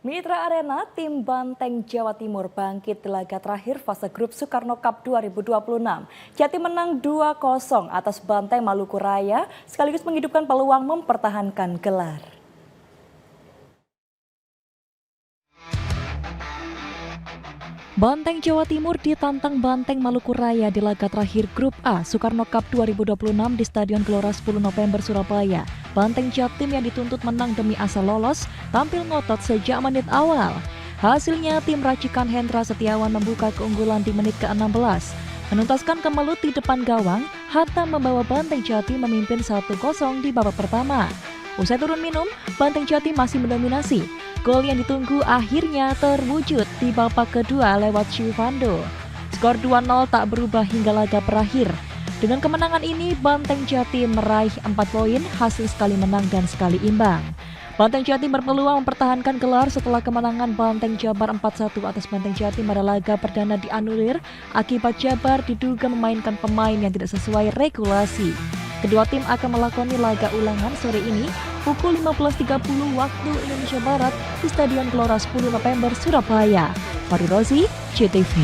Mitra Arena, tim Banteng Jawa Timur bangkit di laga terakhir fase grup Soekarno Cup 2026. Jatim menang 2-0 atas Banteng Maluku Raya, sekaligus menghidupkan peluang mempertahankan gelar. Banteng Jawa Timur ditantang Banteng Maluku Raya di laga terakhir grup A Soekarno Cup 2026 di Stadion Gelora 10 November Surabaya. Banteng Jatim yang dituntut menang demi asa lolos tampil ngotot sejak menit awal. Hasilnya tim racikan Hendra Setiawan membuka keunggulan di menit ke-16. Menuntaskan kemelut di depan gawang, Hatta membawa Banteng Jatim memimpin 1-0 di babak pertama. Usai turun minum, Banteng Jatim masih mendominasi. Gol yang ditunggu akhirnya terwujud di babak kedua lewat Shivando. Skor 2-0 tak berubah hingga laga berakhir. Dengan kemenangan ini, Banteng Jatim meraih 4 poin, hasil sekali menang dan sekali imbang. Banteng Jatim berpeluang mempertahankan gelar setelah kemenangan Banteng Jabar 4-1 atas Banteng Jatim pada laga perdana dianulir akibat Jabar diduga memainkan pemain yang tidak sesuai regulasi. Kedua tim akan melakoni laga ulangan sore ini pukul 15.30 waktu Indonesia Barat di Stadion Gelora 10 November Surabaya. Fahri Rozi, CTV.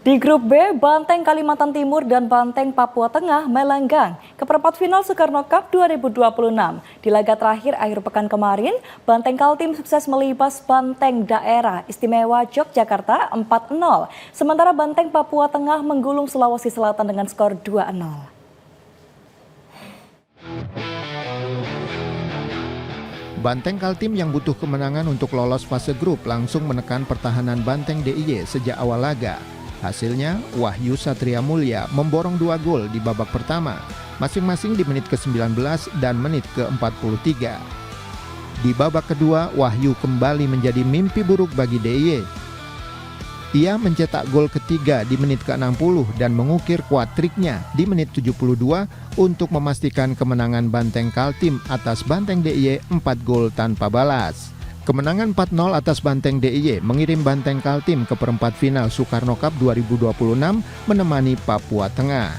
Di grup B, Banteng Kalimantan Timur dan Banteng Papua Tengah melenggang ke perempat final Soekarno Cup 2026. Di laga terakhir akhir pekan kemarin, Banteng Kaltim sukses melibas Banteng Daerah Istimewa Yogyakarta 4-0. Sementara Banteng Papua Tengah menggulung Sulawesi Selatan dengan skor 2-0. Banteng Kaltim yang butuh kemenangan untuk lolos fase grup langsung menekan pertahanan Banteng DIY sejak awal laga. Hasilnya, Wahyu Satria Mulia memborong 2 gol di babak pertama, masing-masing di menit ke-19 dan menit ke-43. Di babak kedua, Wahyu kembali menjadi mimpi buruk bagi DIY. Ia mencetak gol ketiga di menit ke-60 dan mengukir kuat-triknya di menit 72 untuk memastikan kemenangan Banteng Kaltim atas Banteng DIY 4 gol tanpa balas. Kemenangan 4-0 atas Banteng DIY mengirim Banteng Kaltim ke perempat final Soekarno Cup 2026 menemani Papua Tengah.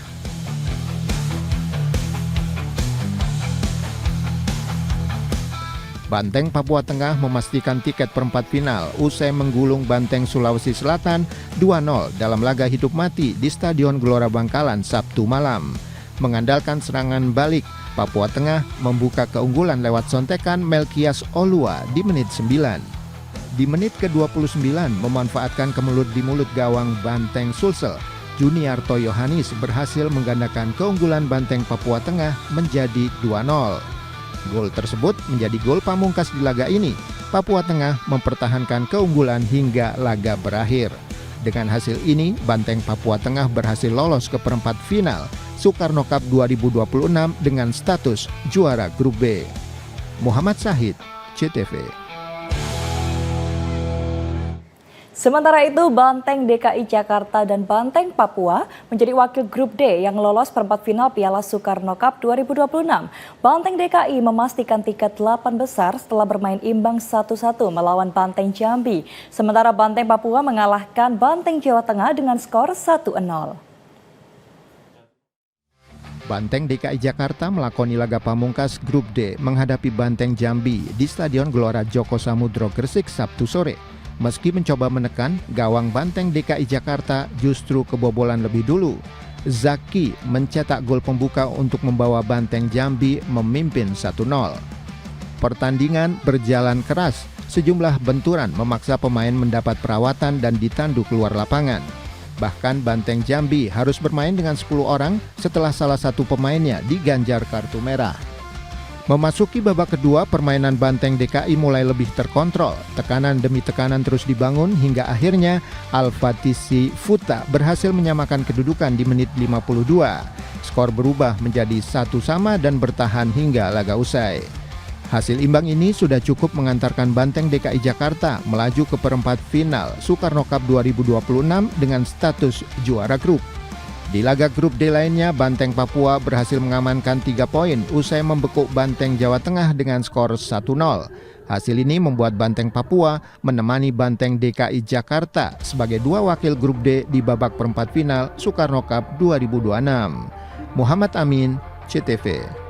Banteng Papua Tengah memastikan tiket perempat final usai menggulung Banteng Sulawesi Selatan 2-0 dalam laga hidup mati di Stadion Gelora Bangkalan Sabtu malam. Mengandalkan serangan balik, Papua Tengah membuka keunggulan lewat sontekan Melkias Olua di menit 9. Di menit ke-29 memanfaatkan kemelut di mulut gawang Banteng Sulsel, Juniarto Yohanis berhasil menggandakan keunggulan Banteng Papua Tengah menjadi 2-0. Gol tersebut menjadi gol pamungkas di laga ini. Papua Tengah mempertahankan keunggulan hingga laga berakhir. Dengan hasil ini, Banteng Papua Tengah berhasil lolos ke perempat final Soekarno Cup 2026 dengan status juara grup B. Muhammad Syahid, CTV. Sementara itu, Banteng DKI Jakarta dan Banteng Papua menjadi wakil grup D yang lolos perempat final Piala Soekarno Cup 2026. Banteng DKI memastikan tiket 8 besar setelah bermain imbang 1-1 melawan Banteng Jambi. Sementara Banteng Papua mengalahkan Banteng Jawa Tengah dengan skor 1-0. Banteng DKI Jakarta melakoni laga pamungkas grup D menghadapi Banteng Jambi di Stadion Gelora Joko Samudro Gresik Sabtu sore. Meski mencoba menekan, gawang Banteng DKI Jakarta justru kebobolan lebih dulu. Zaki mencetak gol pembuka untuk membawa Banteng Jambi memimpin 1-0. Pertandingan berjalan keras, sejumlah benturan memaksa pemain mendapat perawatan dan ditandu keluar lapangan. Bahkan Banteng Jambi harus bermain dengan 10 orang setelah salah satu pemainnya diganjar kartu merah. Memasuki babak kedua, permainan Banteng DKI mulai lebih terkontrol. Tekanan demi tekanan terus dibangun hingga akhirnya Al-Fatisi Futa berhasil menyamakan kedudukan di menit 52. Skor berubah menjadi 1-1 dan bertahan hingga laga usai. Hasil imbang ini sudah cukup mengantarkan Banteng DKI Jakarta melaju ke perempat final Soekarno Cup 2026 dengan status juara grup. Di laga grup D lainnya, Banteng Papua berhasil mengamankan 3 poin usai membekuk Banteng Jawa Tengah dengan skor 1-0. Hasil ini membuat Banteng Papua menemani Banteng DKI Jakarta sebagai dua wakil grup D di babak perempat final Soekarno Cup 2026. Muhammad Amin, CTV.